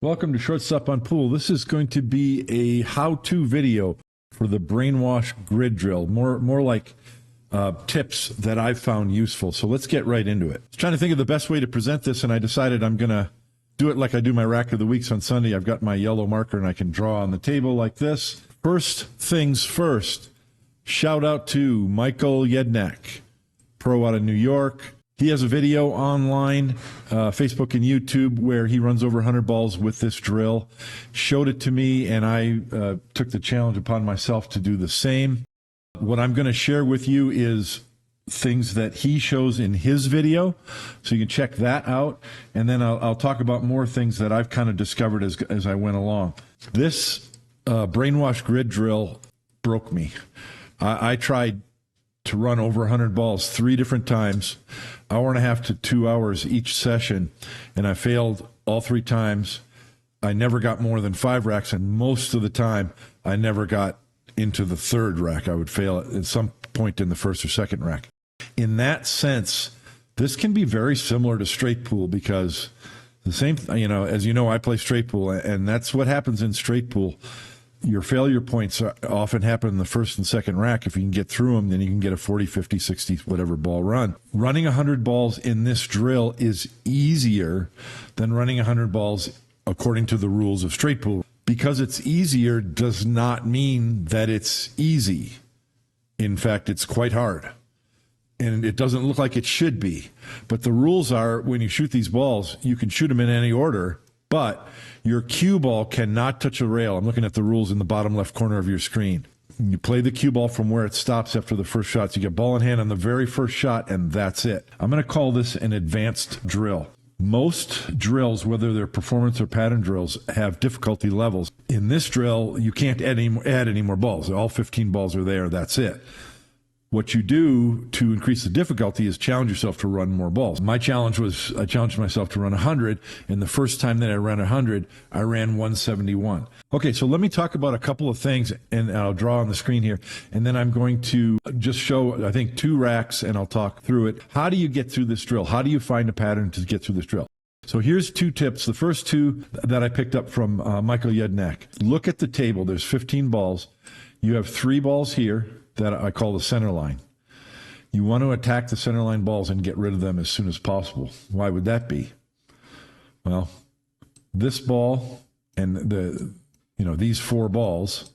Welcome to Shortstop on Pool. This is going to be a how-to video for the Brainwash grid drill, more like tips that I've found useful. So let's get right into it. I was trying to think of the best way to present this, and I decided I'm going to do it like I do my Rack of the Weeks on Sunday. I've got my yellow marker, and I can draw on the table like this. First things first, shout out to Michael Yednak, pro out of New York. He has a video online, Facebook and YouTube, where he runs over 100 balls with this drill. Showed it to me, and I took the challenge upon myself to do the same. What I'm going to share with you is things that he shows in his video, so you can check that out. And then I'll talk about more things that I've kind of discovered as I went along. This Brainwash grid drill broke me. I tried to run over 100 balls 3 different times, hour and a half to 2 hours each session, and I failed all 3 times. I never got more than 5 racks, and most of the time I never got into the 3rd rack. I would fail at some point in the 1st or 2nd rack. In that sense, this can be very similar to straight pool, because the same, as you know, I play straight pool, and that's what happens in straight pool. Your failure points often happen in the 1st and 2nd rack. If you can get through them, then you can get a 40, 50, 60, whatever ball run. Running 100 balls in this drill is easier than running 100 balls according to the rules of straight pool. Because it's easier does not mean that it's easy. In fact, it's quite hard. And it doesn't look like it should be. But the rules are, when you shoot these balls, you can shoot them in any order, but your cue ball cannot touch a rail. I'm looking at the rules in the bottom left corner of your screen. You play the cue ball from where it stops after the first shot. So you get ball in hand on the very first shot, and that's it. I'm going to call this an advanced drill. Most drills, whether they're performance or pattern drills, have difficulty levels. In this drill, you can't add any more balls. All 15 balls are there. That's it. What you do to increase the difficulty is challenge yourself to run more balls. My challenge was, I challenged myself to run 100, and the first time that I ran 100, I ran 171. Okay, so let me talk about a couple of things, and I'll draw on the screen here, and then I'm going to just show, I think, 2 racks, and I'll talk through it. How do you get through this drill? How do you find a pattern to get through this drill? So here's 2 tips. The first 2 that I picked up from Michael Yednak. Look at the table. There's 15 balls. You have 3 balls here that I call the center line. You want to attack the center line balls and get rid of them as soon as possible. Why would that be? Well, this ball and these 4 balls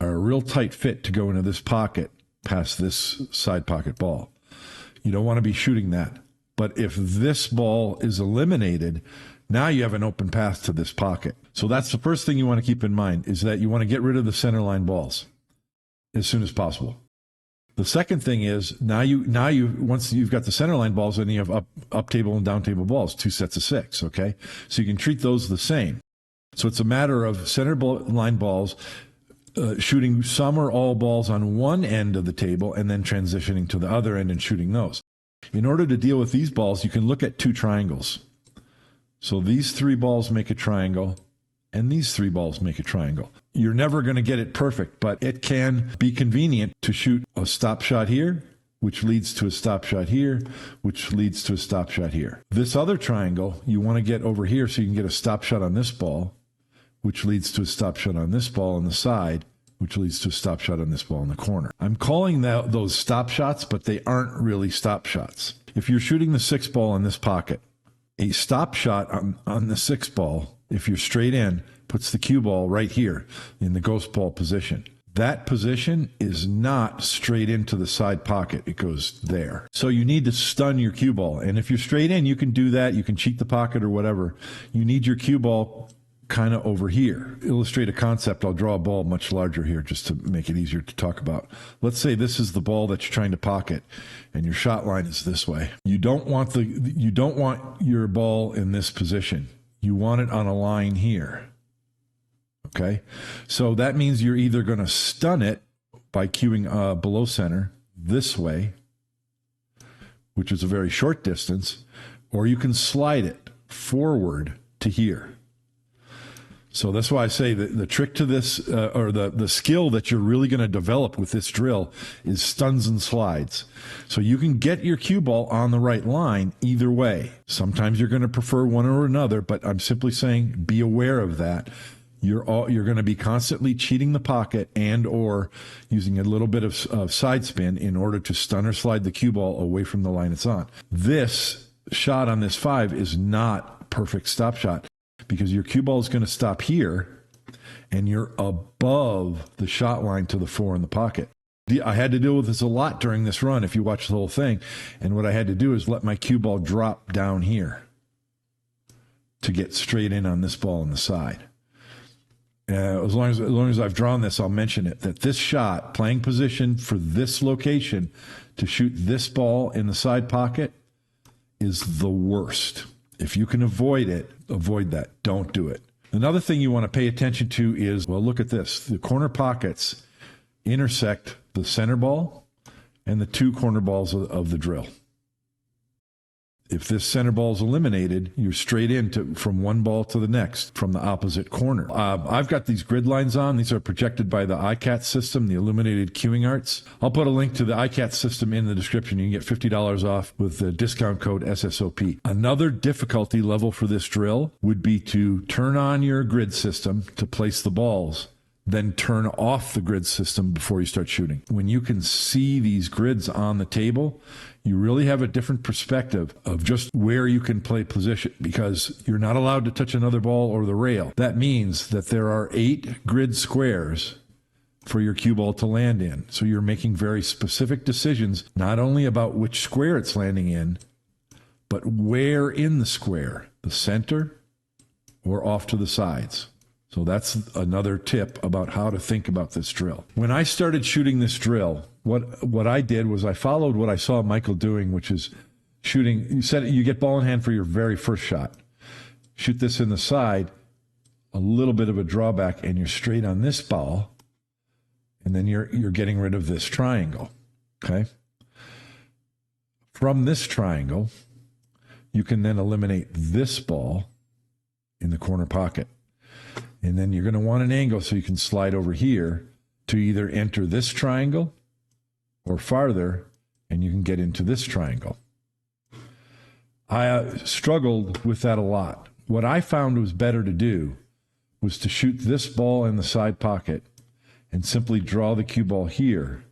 are a real tight fit to go into this pocket past this side pocket ball. You don't want to be shooting that. But if this ball is eliminated, now you have an open path to this pocket. So that's the first thing you want to keep in mind, is that you want to get rid of the center line balls as soon as possible. The second thing is, now you once you've got the center line balls, then you have up table and down table balls, 2 sets of 6, okay? So you can treat those the same. So it's a matter of center line balls, shooting some or all balls on one end of the table, and then transitioning to the other end and shooting those. In order to deal with these balls, you can look at 2 triangles. So these 3 balls make a triangle, and these 3 balls make a triangle. You're never going to get it perfect, but it can be convenient to shoot a stop shot here, which leads to a stop shot here, which leads to a stop shot here. This other triangle, you want to get over here so you can get a stop shot on this ball, which leads to a stop shot on this ball on the side, which leads to a stop shot on this ball in the corner. I'm calling those stop shots, but they aren't really stop shots. If you're shooting the 6 ball in this pocket, a stop shot on the 6 ball, if you're straight in, puts the cue ball right here in the ghost ball position. That position is not straight into the side pocket. It goes there. So you need to stun your cue ball. And if you're straight in, you can do that. You can cheat the pocket or whatever. You need your cue ball kind of over here. Illustrate a concept. I'll draw a ball much larger here just to make it easier to talk about. Let's say this is the ball that you're trying to pocket, and your shot line is this way. You don't want your ball in this position. You want it on a line here. Okay? So that means you're either going to stun it by cueing below center this way, which is a very short distance, or you can slide it forward to here. So that's why I say that the trick to this, or the skill that you're really going to develop with this drill, is stuns and slides. So you can get your cue ball on the right line either way. Sometimes you're going to prefer one or another, but I'm simply saying be aware of that. You're going to be constantly cheating the pocket and or using a little bit of side spin in order to stun or slide the cue ball away from the line it's on. This shot on this 5 is not perfect stop shot, because your cue ball is going to stop here and you're above the shot line to the 4 in the pocket. I had to deal with this a lot during this run if you watch the whole thing. And what I had to do is let my cue ball drop down here to get straight in on this ball on the side. As long as I've drawn this, I'll mention it, that this shot, playing position for this location to shoot this ball in the side pocket, is the worst. If you can avoid it, avoid that. Don't do it. Another thing you want to pay attention to is, well, look at this. The corner pockets intersect the center ball and the 2 corner balls of the drill. If this center ball is eliminated, you're straight into from one ball to the next from the opposite corner. I've got these grid lines on. These are projected by the ICAT system, the Illuminated Cueing Arts. I'll put a link to the ICAT system in the description. You can get $50 off with the discount code SSOP. Another difficulty level for this drill would be to turn on your grid system to place the balls, then turn off the grid system before you start shooting. When you can see these grids on the table, you really have a different perspective of just where you can play position, because you're not allowed to touch another ball or the rail. That means that there are 8 grid squares for your cue ball to land in. So you're making very specific decisions, not only about which square it's landing in, but where in the square, the center or off to the sides. So that's another tip about how to think about this drill. When I started shooting this drill, what I did was I followed what I saw Michael doing, which is shooting. You said you get ball in hand for your very first shot. Shoot this in the side, a little bit of a drawback, and you're straight on this ball, and then you're getting rid of this triangle. Okay. From this triangle, you can then eliminate this ball in the corner pocket. And then you're going to want an angle so you can slide over here to either enter this triangle or farther, and you can get into this triangle. I struggled with that a lot. What I found was better to do was to shoot this ball in the side pocket and simply draw the cue ball here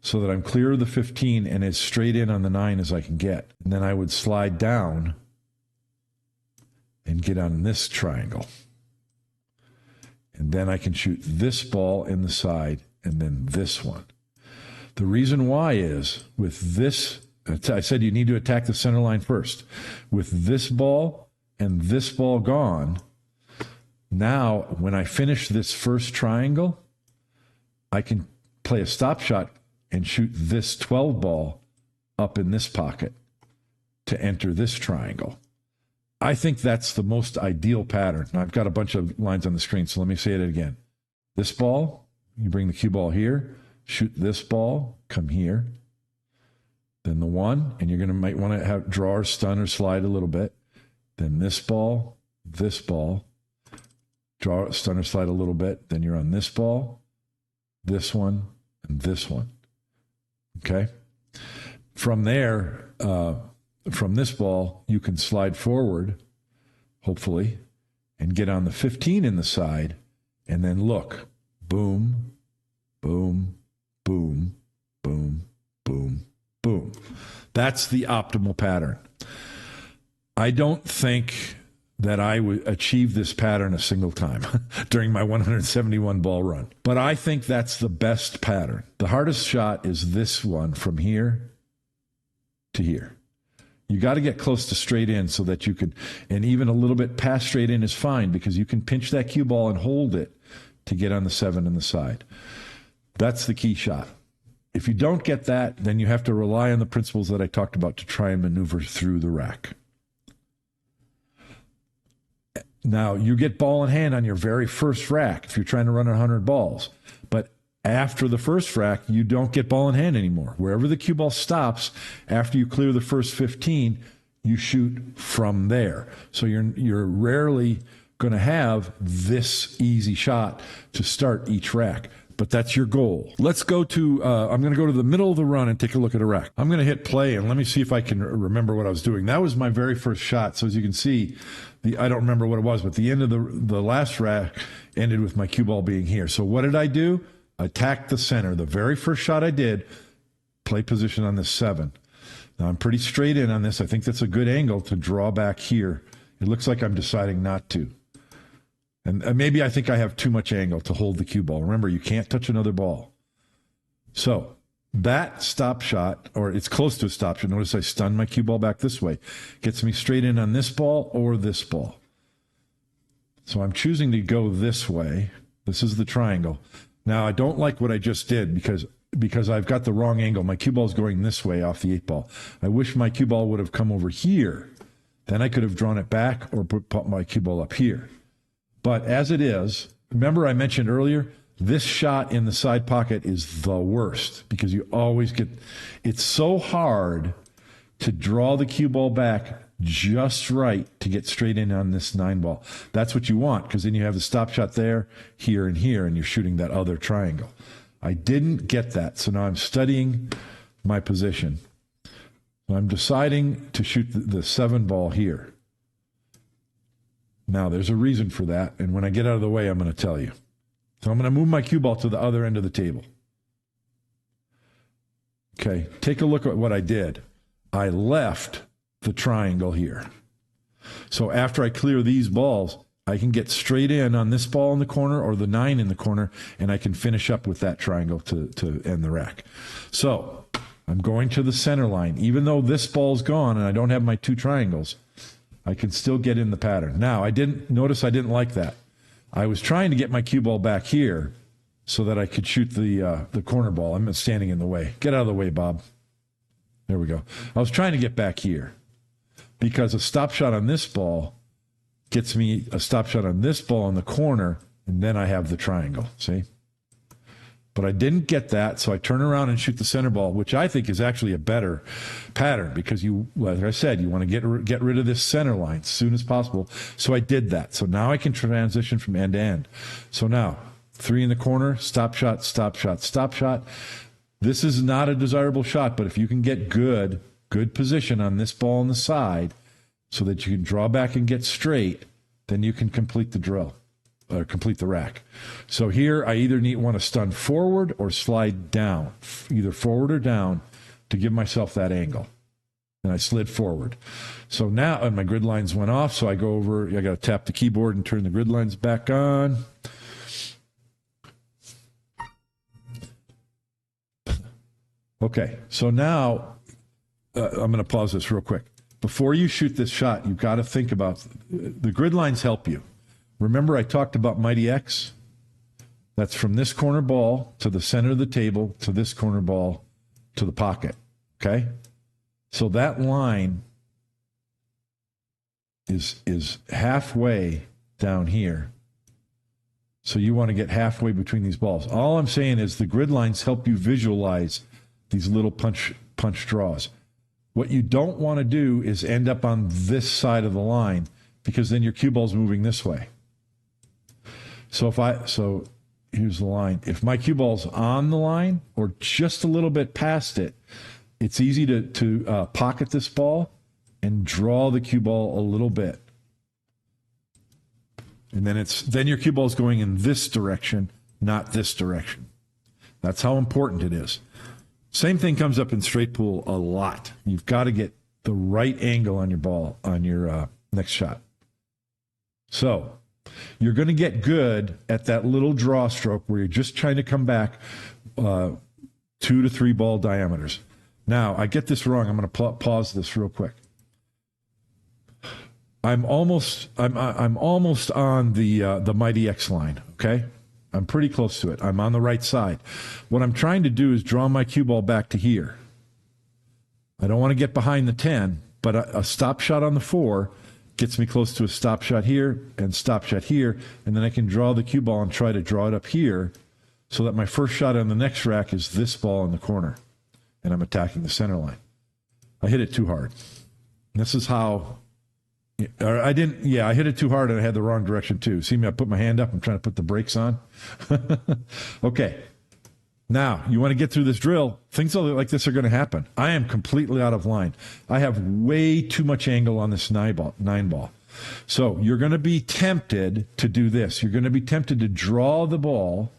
so that I'm clear of the 15 and as straight in on the 9 as I can get. And then I would slide down and get on this triangle. And then I can shoot this ball in the side and then this one. The reason why is with this, I said you need to attack the center line first. With this ball and this ball gone, now when I finish this first triangle, I can play a stop shot and shoot this 12 ball up in this pocket to enter this triangle. I think that's the most ideal pattern. Now, I've got a bunch of lines on the screen, so let me say it again. This ball, you bring the cue ball here, shoot this ball, come here, then the 1, and you're might want to draw or stun or slide a little bit. Then this ball, draw, stun or slide a little bit. Then you're on this ball, this one, and this one. Okay? From there, from this ball, you can slide forward, hopefully, and get on the 15 in the side, and then look, boom, boom, boom, boom, boom, boom. That's the optimal pattern. I don't think that I would achieve this pattern a single time during my 171 ball run, but I think that's the best pattern. The hardest shot is this one from here to here. You got to get close to straight in so that you could, and even a little bit past straight in is fine because you can pinch that cue ball and hold it to get on the 7 in the side. That's the key shot. If you don't get that, then you have to rely on the principles that I talked about to try and maneuver through the rack. Now, you get ball in hand on your very first rack if you're trying to run 100 balls. But after the first rack, you don't get ball in hand anymore. Wherever the cue ball stops, after you clear the first 15, you shoot from there. So you're rarely going to have this easy shot to start each rack. But that's your goal. Let's go to, I'm going to go to the middle of the run and take a look at a rack. I'm going to hit play and let me see if I can remember what I was doing. That was my very first shot. So as you can see, I don't remember what it was, but the end of the last rack ended with my cue ball being here. So what did I do? I attacked the center. The very first shot I did, play position on this 7. Now I'm pretty straight in on this. I think that's a good angle to draw back here. It looks like I'm deciding not to. And maybe I think I have too much angle to hold the cue ball. Remember, you can't touch another ball. So that stop shot, or it's close to a stop shot, notice I stun my cue ball back this way, gets me straight in on this ball or this ball. So I'm choosing to go this way. This is the triangle. Now, I don't like what I just did because I've got the wrong angle. My cue ball's going this way off the 8 ball. I wish my cue ball would have come over here. Then I could have drawn it back or put my cue ball up here. But as it is, remember I mentioned earlier, this shot in the side pocket is the worst because you always get, it's so hard to draw the cue ball back just right to get straight in on this 9 ball. That's what you want because then you have the stop shot there, here, and here, and you're shooting that other triangle. I didn't get that, so now I'm studying my position. I'm deciding to shoot the 7 ball here. Now, there's a reason for that, and when I get out of the way, I'm going to tell you. So I'm going to move my cue ball to the other end of the table. Okay, take a look at what I did. I left the triangle here. So after I clear these balls, I can get straight in on this ball in the corner or the 9 in the corner, and I can finish up with that triangle to end the rack. So I'm going to the center line. Even though this ball's gone and I don't have my 2 triangles, I can still get in the pattern. Now, I didn't like that. I was trying to get my cue ball back here so that I could shoot the corner ball. I'm standing in the way. Get out of the way, Bob. There we go. I was trying to get back here because a stop shot on this ball gets me a stop shot on this ball in the corner, and then I have the triangle, see? But I didn't get that, so I turn around and shoot the center ball, which I think is actually a better pattern because you, like I said, you want to get rid of this center line as soon as possible. So I did that. So now I can transition from end to end. So now, 3 in the corner, stop shot, stop shot, stop shot. This is not a desirable shot, but if you can get good position on this ball on the side so that you can draw back and get straight, then you can complete the drill. Or complete the rack. So here I either want to stun forward or slide down, either forward or down to give myself that angle. And I slid forward. So now, and my grid lines went off, so I go over, I got to tap the keyboard and turn the grid lines back on. Okay, so now I'm going to pause this real quick. Before you shoot this shot, you've got to think about, the grid lines help you. Remember I talked about Mighty X? That's from this corner ball to the center of the table to this corner ball to the pocket, okay? So that line is halfway down here. So you want to get halfway between these balls. All I'm saying is the grid lines help you visualize these little punch draws. What you don't want to do is end up on this side of the line because then your cue ball's moving this way. So here's the line. If my cue ball's on the line or just a little bit past it, it's easy to pocket this ball and draw the cue ball a little bit. And then your cue ball's going in this direction, not this direction. That's how important it is. Same thing comes up in straight pool a lot. You've got to get the right angle on your ball on your next shot. So you're going to get good at that little draw stroke where you're just trying to come back 2 to 3 ball diameters. Now, I get this wrong. I'm going to pause this real quick. I'm almost on the Mighty X line, okay? I'm pretty close to it. I'm on the right side. What I'm trying to do is draw my cue ball back to here. I don't want to get behind the 10, but a stop shot on the 4 gets me close to a stop shot here and stop shot here, and then I can draw the cue ball and try to draw it up here so that my first shot on the next rack is this ball in the corner, and I'm attacking the center line. I hit it too hard. This is how Or I didn't, yeah, I hit it too hard and I had the wrong direction too. See me, I put my hand up, I'm trying to put the brakes on. Okay. Now, you want to get through this drill, things like this are going to happen. I am completely out of line. I have way too much angle on this nine ball. So you're going to be tempted to do this. You're going to be tempted to draw the ball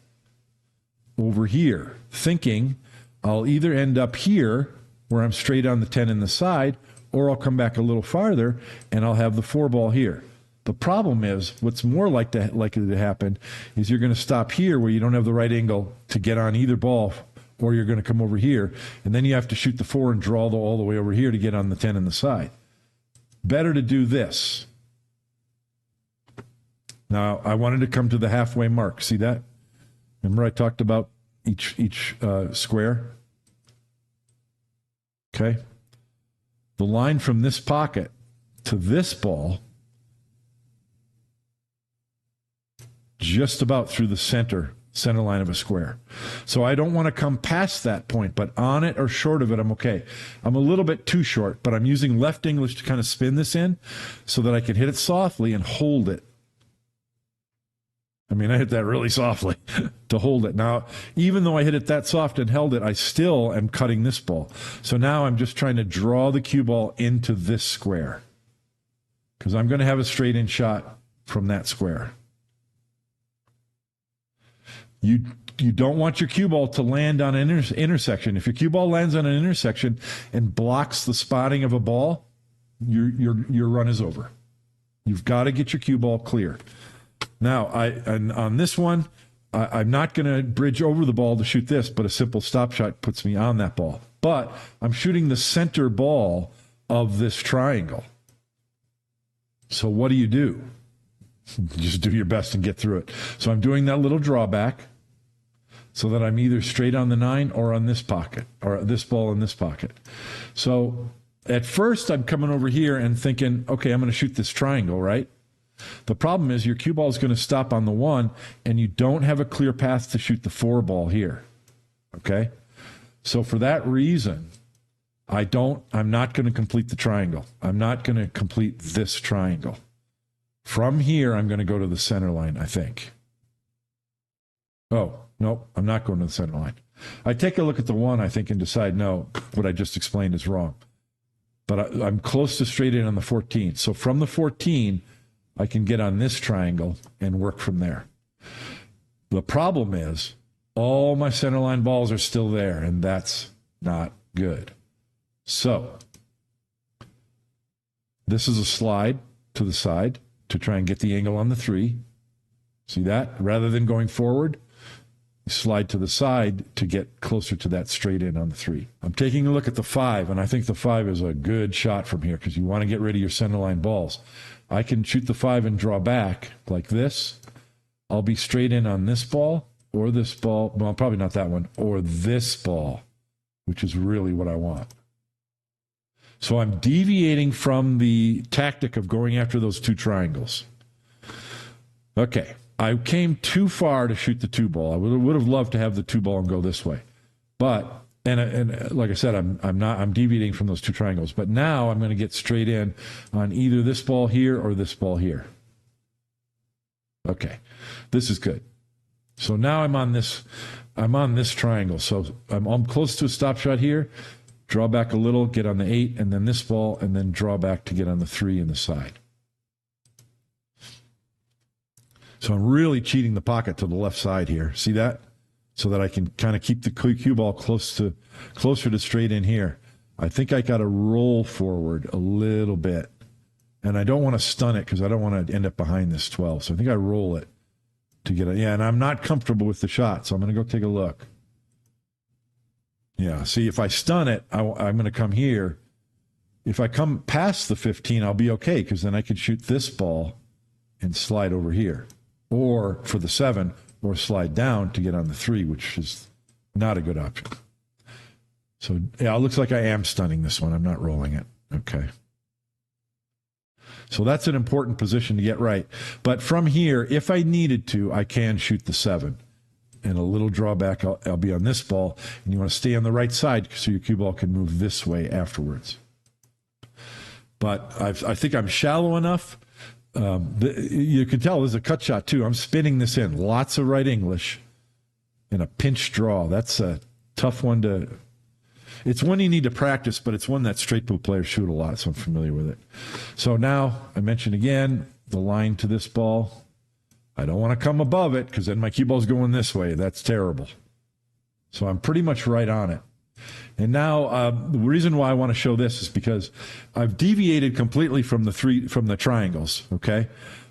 over here, thinking I'll either end up here where I'm straight on the 10 in the side, or I'll come back a little farther and I'll have the 4 ball here. The problem is, what's more likely to happen is you're going to stop here where you don't have the right angle to get on either ball, or you're going to come over here, and then you have to shoot the 4 and draw all the way over here to get on the 10 in the side. Better to do this. Now, I wanted to come to the halfway mark. See that? Remember I talked about each square? Okay. The line from this pocket to this ball, just about through the center line of a square. So I don't want to come past that point, but on it or short of it, I'm okay. I'm a little bit too short, but I'm using left English to kind of spin this in so that I can hit it softly and hold it. I mean, I hit that really softly to hold it. Now, even though I hit it that soft and held it, I still am cutting this ball. So now I'm just trying to draw the cue ball into this square because I'm going to have a straight in shot from that square. You don't want your cue ball to land on an intersection. If your cue ball lands on an intersection and blocks the spotting of a ball, your run is over. You've got to get your cue ball clear. Now, on this one, I'm not going to bridge over the ball to shoot this, but a simple stop shot puts me on that ball. But I'm shooting the center ball of this triangle. So what do? Just do your best and get through it. So I'm doing that little drawback so that I'm either straight on the 9 or on this pocket, or this ball in this pocket. So at first I'm coming over here and thinking, okay, I'm going to shoot this triangle, right? The problem is your cue ball is going to stop on the 1, and you don't have a clear path to shoot the 4 ball here. Okay? So for that reason, I'm not going to complete the triangle. I'm not going to complete this triangle. From here, I'm going to go to the center line, I think. Oh, no, I'm not going to the center line. I take a look at the 1, I think, and decide, no, what I just explained is wrong. But I'm close to straight in on the 14. So from the 14, I can get on this triangle and work from there. The problem is all my center line balls are still there, and that's not good. So this is a slide to the side to try and get the angle on the 3. See that? Rather than going forward, you slide to the side to get closer to that straight in on the 3. I'm taking a look at the 5, and I think the 5 is a good shot from here because you want to get rid of your center line balls. I can shoot the 5 and draw back like this. I'll be straight in on this ball or this ball. Well, probably not that one, or this ball, which is really what I want. So I'm deviating from the tactic of going after those 2 triangles. Okay, I came too far to shoot the 2 ball. I would have loved to have the 2 ball and go this way. But, and like I said, I'm deviating from those 2 triangles. But now I'm going to get straight in on either this ball here or this ball here. Okay, this is good. So now I'm on this triangle. So I'm close to a stop shot here. Draw back a little, get on the 8, and then this ball, and then draw back to get on the 3 in the side. So I'm really cheating the pocket to the left side here. See that? So that I can kind of keep the cue ball closer to straight in here. I think I got to roll forward a little bit. And I don't want to stun it because I don't want to end up behind this 12. So I think I roll it to get it. Yeah, and I'm not comfortable with the shot, so I'm going to go take a look. Yeah, see, if I stun it, I'm going to come here. If I come past the 15, I'll be okay because then I could shoot this ball and slide over here. Or for the 7, or slide down to get on the 3, which is not a good option. So, yeah, it looks like I am stunning this one. I'm not rolling it. Okay. So that's an important position to get right. But from here, if I needed to, I can shoot the 7. And a little drawback, I'll be on this ball. And you want to stay on the right side so your cue ball can move this way afterwards. but I think I'm shallow enough. You can tell there's a cut shot too. I'm spinning this in. Lots of right English and a pinch draw. That's a tough one to... It's one you need to practice, but it's one that straight pool players shoot a lot, so I'm familiar with it. So now, I mentioned again, the line to this ball. I don't want to come above it because then my cue ball's going this way. That's terrible. So I'm pretty much right on it. And now the reason why I want to show this is because I've deviated completely from the triangles, okay?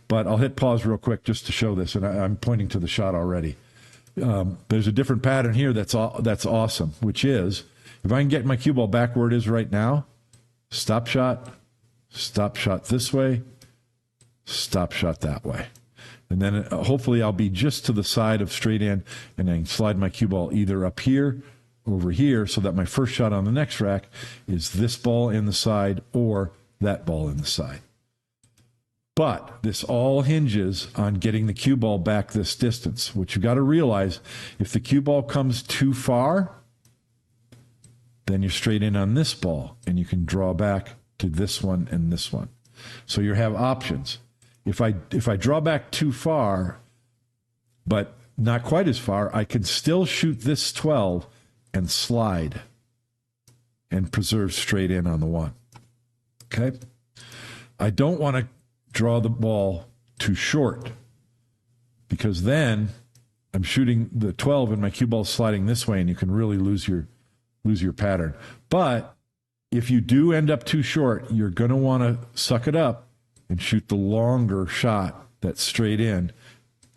But I'll hit pause real quick just to show this, and I'm pointing to the shot already. There's a different pattern here that's awesome, which is if I can get my cue ball back where it is right now, stop shot this way, stop shot that way. And then hopefully I'll be just to the side of straight in, and then slide my cue ball either up here, over here, so that my first shot on the next rack is this ball in the side or that ball in the side. But this all hinges on getting the cue ball back this distance, which you've got to realize, if the cue ball comes too far, then you're straight in on this ball, and you can draw back to this one and this one. So you have options. If I draw back too far, but not quite as far, I can still shoot this 12 and slide and preserve straight in on the one. Okay? I don't want to draw the ball too short, because then I'm shooting the 12 and my cue ball is sliding this way, and you can really lose your pattern. But if you do end up too short, you're going to want to suck it up and shoot the longer shot that's straight in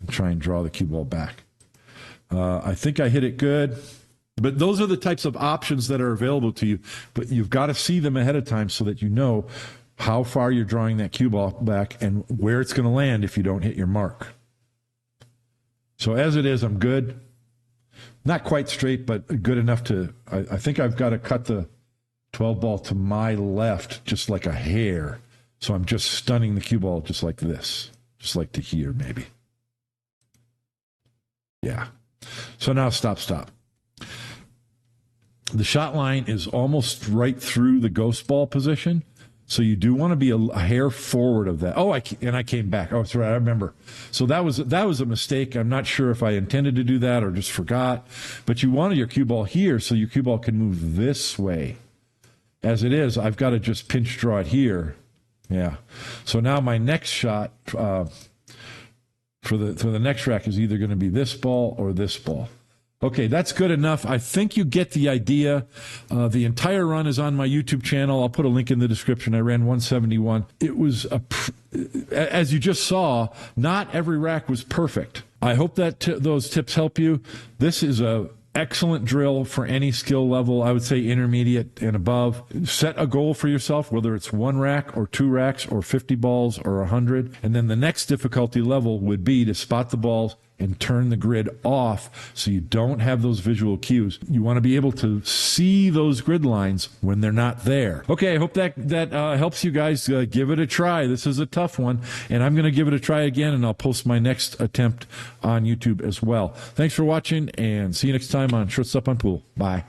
and try and draw the cue ball back. I think I hit it good. But those are the types of options that are available to you. But you've got to see them ahead of time so that you know how far you're drawing that cue ball back and where it's going to land if you don't hit your mark. So as it is, I'm good. Not quite straight, but good enough to... I think I've got to cut the 12 ball to my left just like a hair. So I'm just stunning the cue ball just like this. Just like to here, maybe. Yeah. So now stop. The shot line is almost right through the ghost ball position, so you do want to be a hair forward of that. Oh, I came back. Oh, that's right, I remember. So that was a mistake. I'm not sure if I intended to do that or just forgot, but you wanted your cue ball here so your cue ball can move this way. As it is, I've got to just pinch draw it here. Yeah. So now my next shot for the next rack is either going to be this ball or this ball. Okay, that's good enough. I think you get the idea. The entire run is on my YouTube channel. I'll put a link in the description. I ran 171. It was, as you just saw, not every rack was perfect. I hope that those tips help you. This is a excellent drill for any skill level. I would say intermediate and above. Set a goal for yourself, whether it's 1 rack or 2 racks or 50 balls or 100. And then the next difficulty level would be to spot the balls and turn the grid off so you don't have those visual cues. You want to be able to see those grid lines when they're not there. Okay, I hope that helps you guys. Give it a try. This is a tough one, and I'm going to give it a try again, and I'll post my next attempt on YouTube as well. Thanks for watching, and see you next time on Shortstop on Pool. Bye.